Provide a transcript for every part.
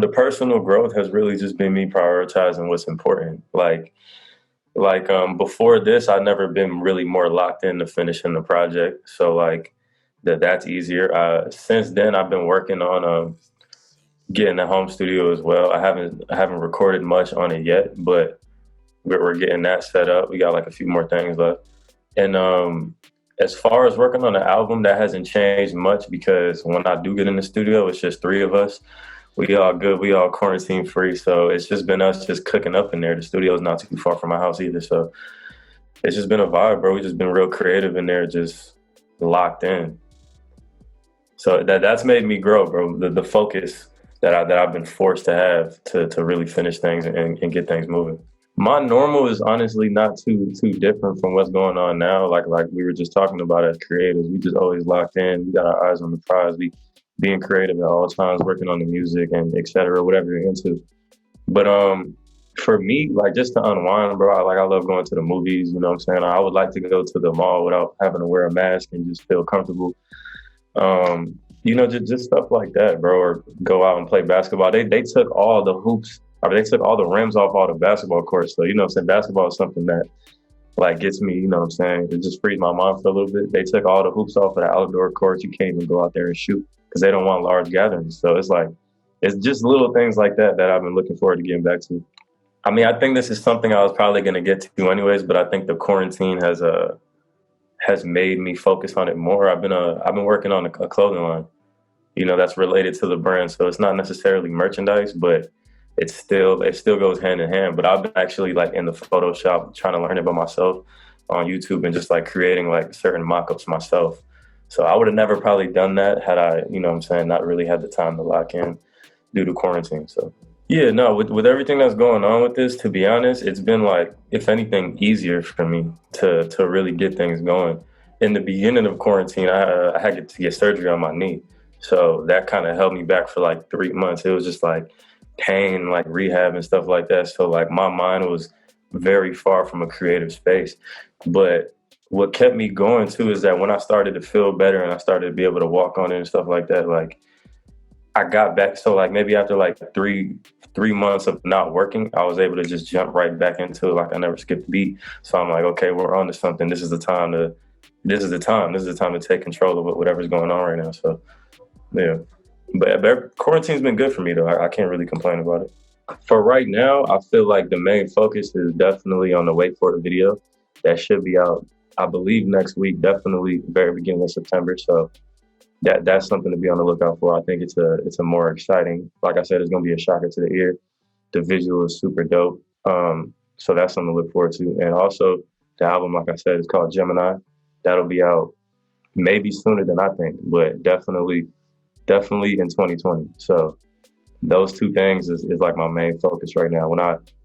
The personal growth has really just been me prioritizing what's important. Before this, I'd never been really more locked into finishing the project. So like that's easier. Since then, I've been working on getting a home studio as well. I haven't recorded much on it yet, but we're getting that set up. We got like a few more things left. And as far as working on the album, that hasn't changed much because when I do get in the studio, it's just three of us. We all good. We all quarantine free. So it's just been us just cooking up in there. The studio is not too far from my house either. So it's just been a vibe, bro. We just been real creative in there, just locked in. So that's made me grow, bro. The focus that I've been forced to have to really finish things and get things moving. My normal is honestly not too different from what's going on now. Like we were just talking about as creators, we just always locked in. We got our eyes on the prize. We being creative at all times, working on the music and et cetera, whatever you're into. But for me, like just to unwind, bro, I love going to the movies. You know what I'm saying? I would like to go to the mall without having to wear a mask and just feel comfortable. Just stuff like that, bro. Or go out and play basketball. They took all the hoops. I mean, they took all the rims off all the basketball courts. So, you know what I'm saying? Basketball is something that like gets me, you know what I'm saying? It just frees my mind for a little bit. They took all the hoops off of the outdoor courts. You can't even go out there and shoot because they don't want large gatherings. So it's like, it's just little things like that I've been looking forward to getting back to. I mean, I think this is something I was probably going to get to anyways, but I think the quarantine has made me focus on it more. I've been working on a clothing line, you know, that's related to the brand. So it's not necessarily merchandise, but it still goes hand in hand. But I've been actually like in the Photoshop trying to learn it by myself on YouTube and just like creating like certain mock-ups myself. So I would have never probably done that had I, you know what I'm saying, not really had the time to lock in due to quarantine. So yeah, no, with everything that's going on with this, to be honest, it's been like, if anything, easier for me to really get things going. In the beginning of quarantine, I had to get surgery on my knee. So that kind of held me back for like 3 months. It was just like pain, like rehab and stuff like that. So like my mind was very far from a creative space. But what kept me going too is that when I started to feel better and I started to be able to walk on it and stuff like that, like I got back. So like maybe after like three months of not working, I was able to just jump right back into it. Like I never skipped a beat. So I'm like, okay, we're on to something. This is the time to take control of whatever's going on right now. So yeah. But quarantine's been good for me though. I can't really complain about it. For right now, I feel like the main focus is definitely on the Wait For It video. That should be out, I believe, next week, definitely very beginning of September. So that's something to be on the lookout for. I think it's a more exciting, like I said, it's gonna be a shocker to the ear. The visual is super dope. So that's something to look forward to. And also the album, like I said, is called Gemini. That'll be out maybe sooner than I think, but definitely in 2020. So those two things is like my main focus right now.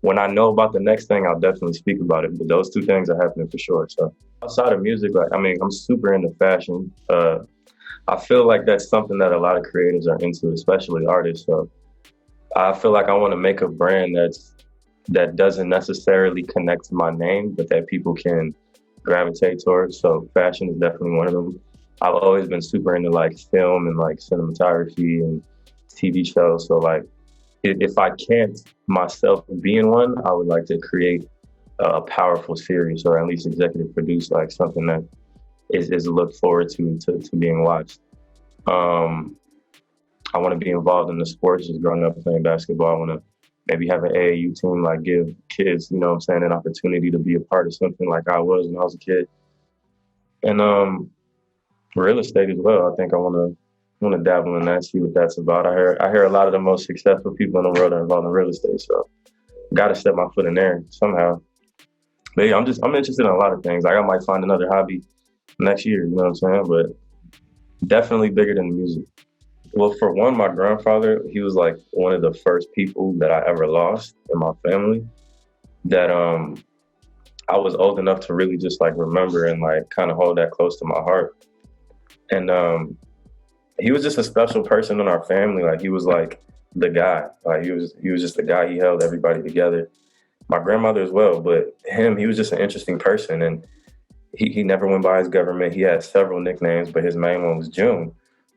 When I know about the next thing, I'll definitely speak about it. But those two things are happening for sure. So outside of music, like, I mean, I'm super into fashion. I feel like that's something that a lot of creatives are into, especially artists. So I feel like I want to make a brand that doesn't necessarily connect to my name, but that people can gravitate towards. So fashion is definitely one of them. I've always been super into like film and like cinematography and TV shows. So like, if I can't myself be in one, I would like to create a powerful series or at least executive produce like something that is looked forward to being watched. I want to be involved in the sports, just growing up playing basketball. I want to maybe have an AAU team, like give kids, you know what I'm saying, an opportunity to be a part of something like I was when I was a kid. And real estate as well. I think I want to dabble in that, see what that's about. I hear a lot of the most successful people in the world are involved in real estate, so got to step my foot in there somehow. But yeah, I'm interested in a lot of things. Like I might find another hobby next year, you know what I'm saying? But definitely bigger than music. Well, for one, my grandfather, he was like one of the first people that I ever lost in my family that I was old enough to really just like remember and like kind of hold that close to my heart. And he was just a special person in our family. Like he was like the guy. Like he was just the guy. He held everybody together. My grandmother as well, but he was just an interesting person. And he never went by his government. He had several nicknames, but his main one was June.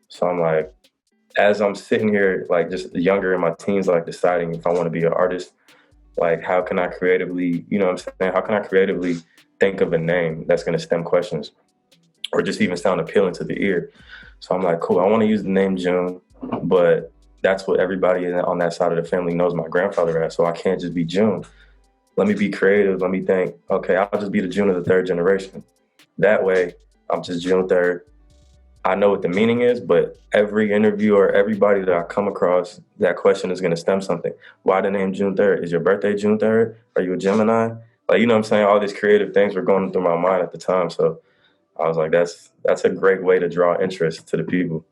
So I'm like, as I'm sitting here, like just younger in my teens, like deciding if I want to be an artist, like how can I creatively, you know what I'm saying? How can I creatively think of a name that's going to stem questions or just even sound appealing to the ear? So I'm like, cool, I want to use the name June, but that's what everybody on that side of the family knows my grandfather as. So I can't just be June. Let me be creative. Let me think, okay, I'll just be the June of the third generation. That way, I'm just June 3rd. I know what the meaning is, but every interview or everybody that I come across, that question is going to stem something. Why the name June 3rd? Is your birthday June 3rd? Are you a Gemini? Like, you know what I'm saying? All these creative things were going through my mind at the time. So I was like, that's a great way to draw interest to the people.